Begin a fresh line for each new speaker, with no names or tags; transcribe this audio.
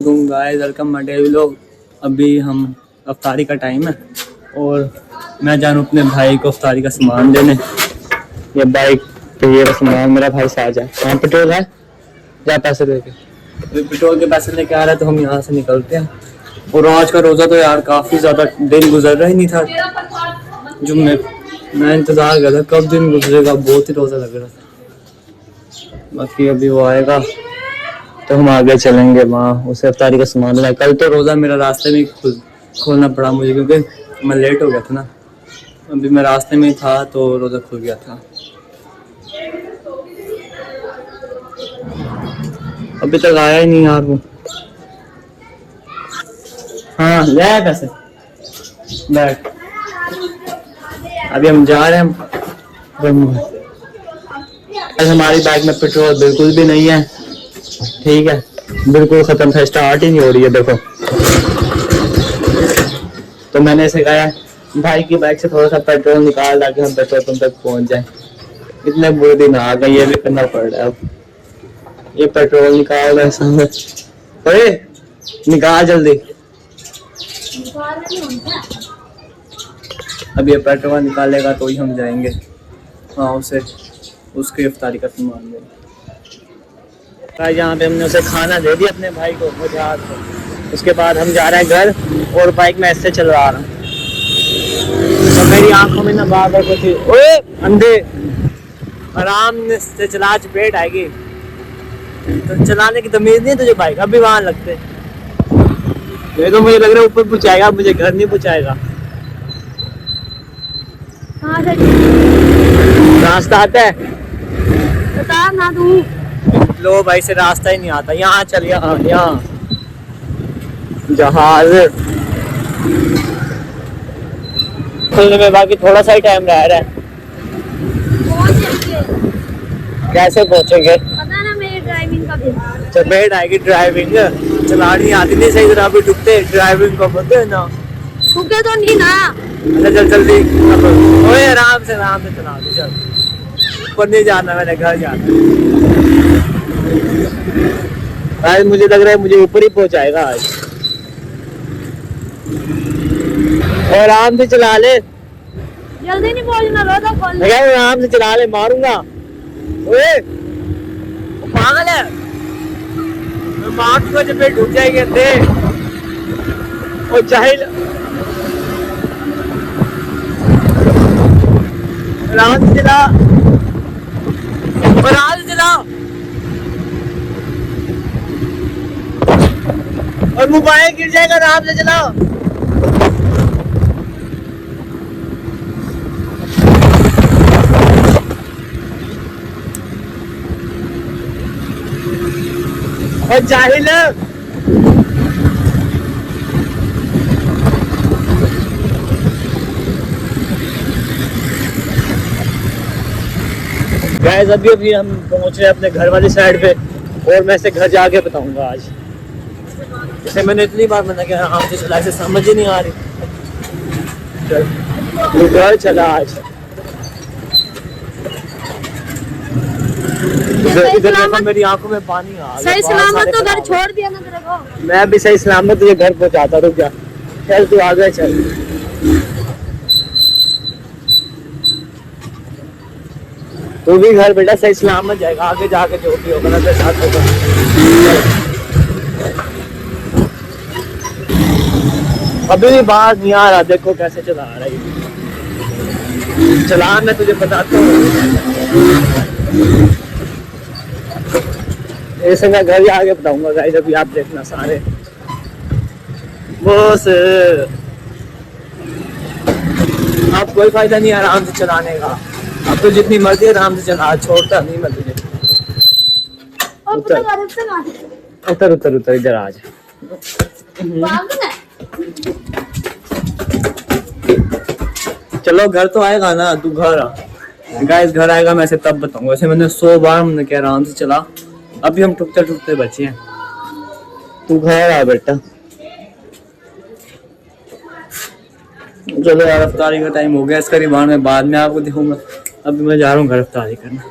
Guys welcome my daily vlog. अभी हम अफ्तारी का टाइम है और मैं जानूँ अपने भाई को अफ्तारी का सामान देने। ये बाइक पे ये सामान मेरा भाई साजा है। वहाँ पेट्रोल है, जा पैसे दे के। अभी पेट्रोल के पैसे लेके आ रहे हैं तो हम यहाँ से निकलते हैं। और आज का रोज़ा तो यार काफ़ी ज़्यादा दिन गुजर रहा ही नहीं था। जुम्मे मैं इंतज़ार कर रहा कब दिन गुजरेगा, बहुत ही रोज़ा लग रहा था। बाकी अभी वो आएगा तो हम आगे चलेंगे, वहाँ उसे अफ्तारी का सामान लाए। कल तो रोज़ा मेरा रास्ते में खोलना पड़ा मुझे क्योंकि मैं लेट हो गया था ना। अभी मैं रास्ते में था तो रोज़ा खुल गया था। अभी तक आया ही नहीं यार वो। हाँ ले आया पैसे, बैठ। अभी हम जा रहे हैं। हमारी बाइक में पेट्रोल बिल्कुल भी नहीं है, ठीक है, बिल्कुल खत्म था, स्टार्ट ही नहीं हो रही है। देखो तो मैंने इसे कहा भाई की बाइक से थोड़ा सा पेट्रोल निकाल ताकि हम पेट्रोल पंप तक पहुंच जाए। इतने बुरे दिन आ गए, ये भी करना पड़ रहा है। अब ये पेट्रोल निकाल रहा है, अरे निकाल जल्दी। अब ये पेट्रोल निकालेगा तो ही हम जाएंगे हाँ उसे उसके इफ्तारी का सामान दें। यहाँ पे हमने उसे खाना दे दिया अपने भाई को बाजार को। उसके बाद हम जा रहे हैं घर और बाइक में ऐसे चलवा रहा हूँ तो मेरी आंखों में ना बार बार कुछ ओए अंधे आराम से चला, चपेट आएगी तो चलाने की तमीज नहीं तुझे बाइक। अभी वहां लगते ये तो मुझे लग रहा है ऊपर पहुंचाएगा, मुझे घर नहीं पहुंचाएगा। रास्ता आता है बता ना तू। लो भाई से रास्ता ही नहीं आता। यहाँ चल, यहाँ यहाँ जहाज खुलने में बाकी थोड़ा सा ही टाइम रह रहा है। कैसे पहुंचेंगे पता ना, मेरी ड्राइविंग का भी चपेट आएगी। ड्राइविंग चलानी आती नहीं सही तरह, अभी डुबते ड्राइविंग को बोलते है ना, डुबते तो नहीं ना। अच्छा चल जल्दी, ओए आराम से चला दे। चल ऊपर नहीं जाना, मैंने घर जाना। आज मुझे लग रहा है मुझे ऊपर ही पहुंचाएगा आज। और आराम से चला ले, जल्दी नहीं पहुंचना। आराम से चला ले, मारूंगा। ओए पागल है, मारूंगा जब पेट ढूंढ जाएंगे थे। और चाहिए आराम से चला, आराम से चला। और मोबाइल गिर जाएगा, आराम से चला। और जाहिल गाइस अभी हम पहुंच रहे हैं अपने घर वाली साइड पे और मैं इसे घर जाके बताऊंगा आज। इसे मैंने इतनी बार मना किया आराम से चला, इसे समझ ही नहीं आ रही। चल घर चला आज। इधर देखो मेरी आंखों में पानी आ गया। सही सलामत तो घर छोड़ दिया ना तेरे को। मैं भी सही सलामत तुझे घर पहुंचाता। रुक जा, चल तू आगे चल। तू भी घर बेटा सही सलामत जाएगा, आगे जाके जो भी होगा ना तेरे साथ होगा। अभी भी बाहर नहीं आ रहा, देखो कैसे चला रहा है। चला मैं तुझे बताता हूँ, ऐसे मैं घर आगे बताऊंगा गाइस। अभी आप देखना सारे बस, आप कोई फायदा नहीं आराम से चलाने का। अब तो जितनी मर्जी आराम से चला, छोड़ता नहीं मैं तुझे। उतर उतर उतर इधर आ जा। चलो घर तो आएगा ना, तू घर आ। गाइस घर आएगा मैं तब बताऊंगा। ऐसे मैंने 100 बार हमने कहा आराम से चला, अभी हम ठुकते ठुकते बचे हैं। तू घर आ बेटा। चलो यार अफ्तारी का टाइम हो गया, इसका रिवान मैं बाद में आपको दिखाऊंगा। अभी मैं जा रहा हूँ घर अफ्तारी करना।